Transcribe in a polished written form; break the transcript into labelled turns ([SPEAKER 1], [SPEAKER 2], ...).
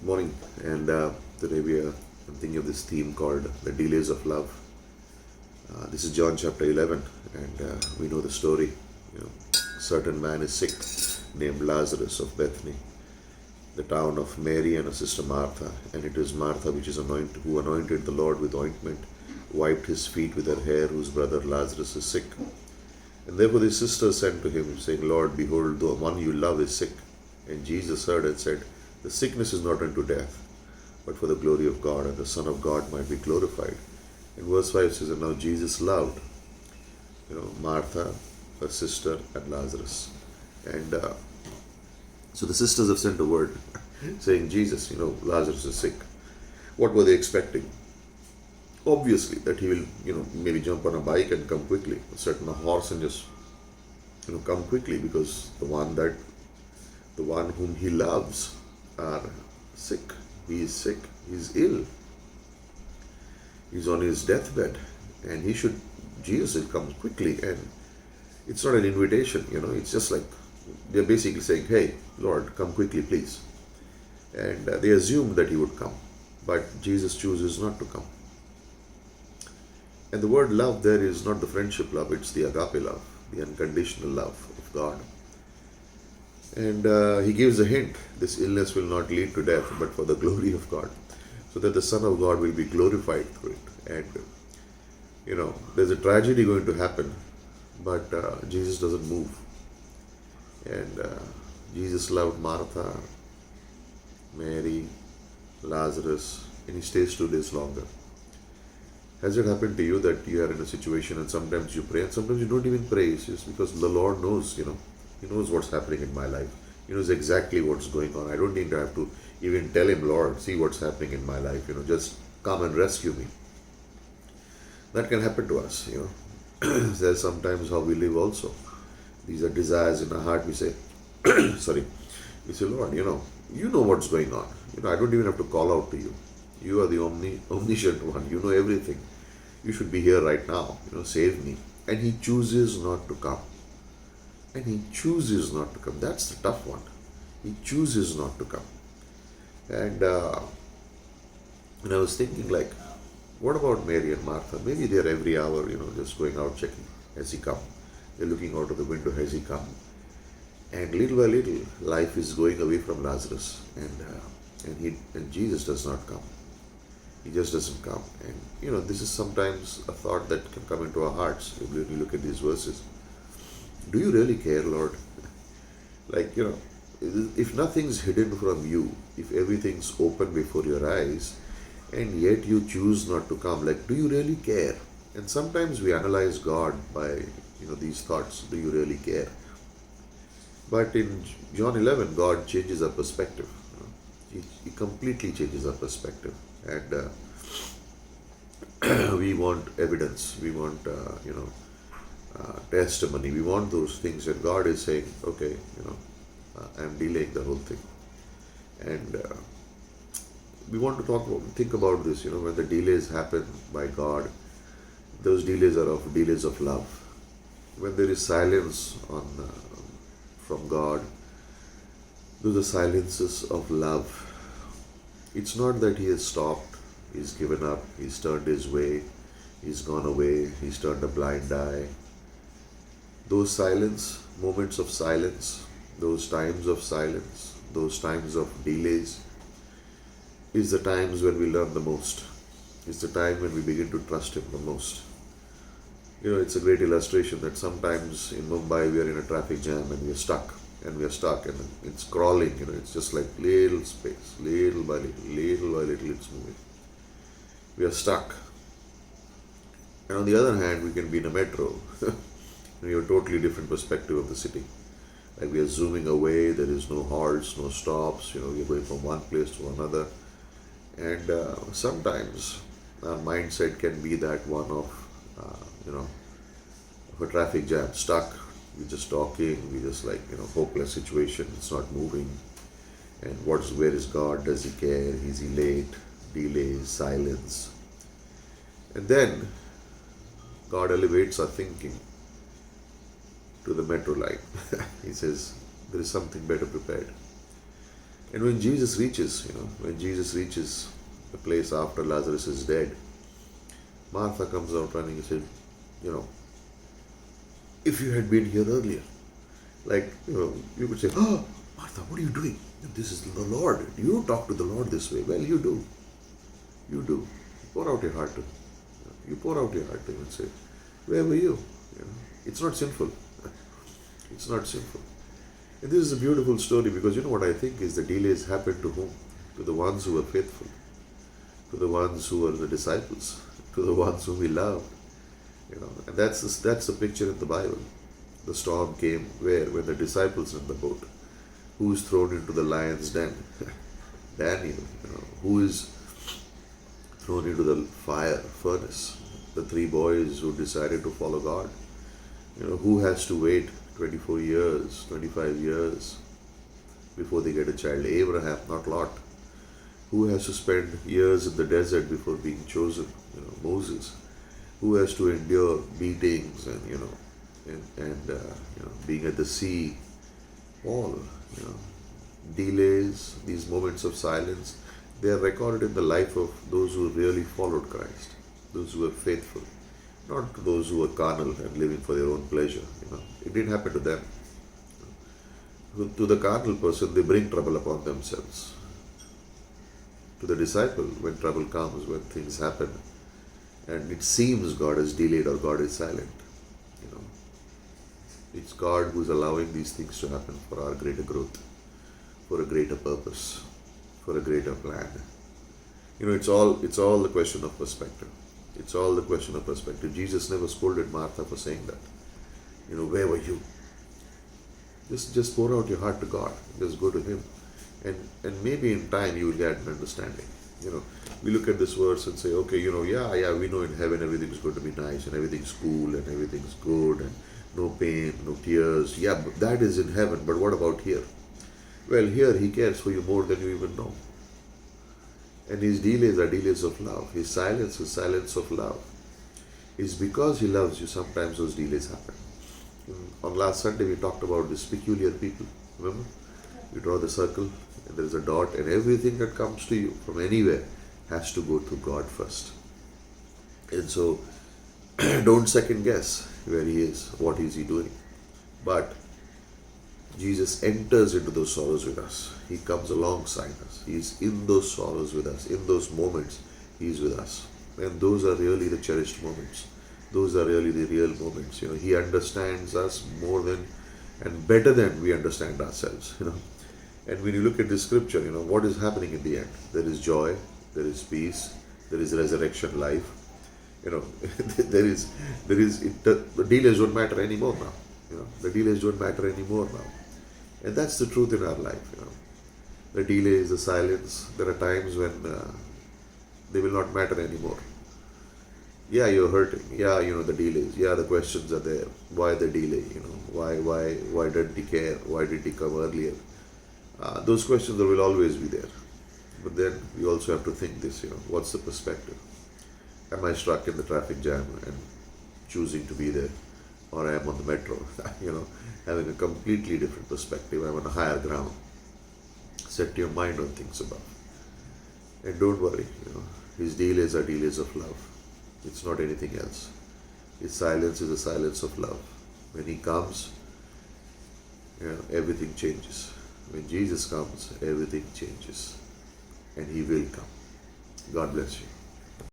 [SPEAKER 1] Morning, and today I'm thinking of this theme called the delays of love. This is John chapter 11, and we know the story. A certain man is sick, named Lazarus of Bethany, the town of Mary and her sister Martha. And it is Martha which is who anointed the Lord with ointment, wiped his feet with her hair, whose brother Lazarus is sick. And therefore the sister sent to him, saying, Lord, behold, the one you love is sick. And Jesus heard and said, the sickness is not unto death, but for the glory of God, and the Son of God might be glorified. And verse 5 says, and now Jesus loved, Martha, her sister, and Lazarus. And so the sisters have sent a word saying, Jesus, Lazarus is sick. What were they expecting? Obviously, that he will, maybe jump on a bike and come quickly, sit on a horse and just, come quickly, because the one whom he loves are sick. He is sick. He is ill. He's on his deathbed, and Jesus will come quickly. And it's not an invitation, it's just like they're basically saying, hey, Lord, come quickly, please. And they assumed that he would come, but Jesus chooses not to come. And the word love there is not the friendship love, it's the agape love, the unconditional love of God. And he gives a hint, this illness will not lead to death, but for the glory of God, so that the Son of God will be glorified through it. And, there's a tragedy going to happen, but Jesus doesn't move. And Jesus loved Martha, Mary, Lazarus, and he stays 2 days longer. Has it happened to you that you are in a situation and sometimes you pray and sometimes you don't even pray? It's just because the Lord knows, He knows what's happening in my life. He knows exactly what's going on. I don't need to have to even tell Him, Lord, see what's happening in my life. Just come and rescue me. That can happen to us, There's sometimes how we live also. These are desires in our heart. We say, sorry, we say, Lord, you know what's going on. I don't even have to call out to you. You are the omniscient one. You know everything. You should be here right now. Save me. And He chooses not to come. And He chooses not to come. That's the tough one. He chooses not to come. And I was thinking, like, what about Mary and Martha? Maybe they're every hour, just going out checking. Has He come? They're looking out of the window. Has He come? And little by little, life is going away from Lazarus. And Jesus does not come. He just doesn't come. And, this is sometimes a thought that can come into our hearts when you look at these verses. Do you really care, Lord? Like, if nothing's hidden from you, if everything's open before your eyes, and yet you choose not to come, like, do you really care? And sometimes we analyze God by, these thoughts. Do you really care? But in John 11, God changes our perspective. He completely changes our perspective. And we want evidence. We want, testimony. We want those things. And God is saying, okay, I'm delaying the whole thing. And we want to think about this, when the delays happen by God, those delays are delays of love. When there is silence from God, those are silences of love. It's not that He has stopped, He's given up, He's turned His way, He's gone away, He's turned a blind eye. Those moments of silence, those times of silence, those times of delays, is the times when we learn the most. It's the time when we begin to trust Him the most. It's a great illustration that sometimes in Mumbai we are in a traffic jam and we are stuck. And it's crawling, it's just like little space, little by little it's moving. We are stuck. And on the other hand, we can be in a metro. We have a totally different perspective of the city. Like, we are zooming away, there is no halts, no stops, we are going from one place to another. And sometimes our mindset can be that one of, of a traffic jam, stuck. We're just talking, we just hopeless situation, it's not moving. And where is God? Does He care? Is He late? Delays, silence. And then God elevates our thinking to the metro line. He says, there is something better prepared. And when Jesus reaches, when Jesus reaches the place after Lazarus is dead, Martha comes out running and said, you know, if you had been here earlier, like, you could say, oh, Martha, what are you doing? This is the Lord. You don't talk to the Lord this way. Well, you do. You do. Pour out your heart to him. You pour out your heart to him and say, where were you? It's not sinful. It's not sinful. And this is a beautiful story because you know what I think is the delays happen to whom? To the ones who were faithful, to the ones who were the disciples, to the ones whom he loved. And that's the picture in the Bible. The storm came where? When the disciples in the boat. Who is thrown into the lion's den? Daniel. Who is thrown into the furnace? The three boys who decided to follow God. Who has to wait 24 years, 25 years before they get a child? Abraham, not Lot. Who has to spend years in the desert before being chosen? Moses. Who has to endure beatings and being at the sea? Paul. Delays, these moments of silence, they are recorded in the life of those who really followed Christ, those who were faithful, not those who were carnal and living for their own pleasure. It didn't happen to them. To the carnal person, they bring trouble upon themselves. To the disciple, when trouble comes, when things happen, and it seems God is delayed or God is silent, it's God who's allowing these things to happen for our greater growth, for a greater purpose, for a greater plan. It's all the question of perspective. It's all the question of perspective. Jesus never scolded Martha for saying that. Where were you? Just pour out your heart to God. Just go to Him. And maybe in time you will get an understanding. We look at this verse and say, okay, yeah, we know in heaven everything's going to be nice and everything's cool and everything's good and no pain, no tears. Yeah, but that is in heaven, but what about here? Well, here He cares for you more than you even know. And His delays are delays of love. His silence is silence of love. It's because He loves you, sometimes those delays happen. On last Sunday, we talked about these peculiar people. Remember? You draw the circle, and there is a dot, and everything that comes to you from anywhere has to go through God first. And so, don't second guess where He is, what is He doing. But Jesus enters into those sorrows with us. He comes alongside us. He's in those sorrows with us. In those moments, He's with us. And those are really the cherished moments. Those are really the real moments. He understands us more than and better than we understand ourselves. And when you look at this scripture, what is happening in the end? There is joy, there is peace, there is resurrection life. The delays don't matter anymore now. The delays don't matter anymore now. And that's the truth in our life. The delays, the silence, there are times when they will not matter anymore. Yeah, you're hurting. Yeah, the delays. Yeah, the questions are there. Why the delay? Why didn't He care? Why did He come earlier? Those questions will always be there. But then we also have to think this, what's the perspective? Am I stuck in the traffic jam and choosing to be there? Or I am on the metro, having a completely different perspective. I'm on a higher ground. Set your mind on things above. And don't worry, His delays are delays of love. It's not anything else. His silence is a silence of love. When He comes, everything changes. When Jesus comes, everything changes. And He will come. God bless you.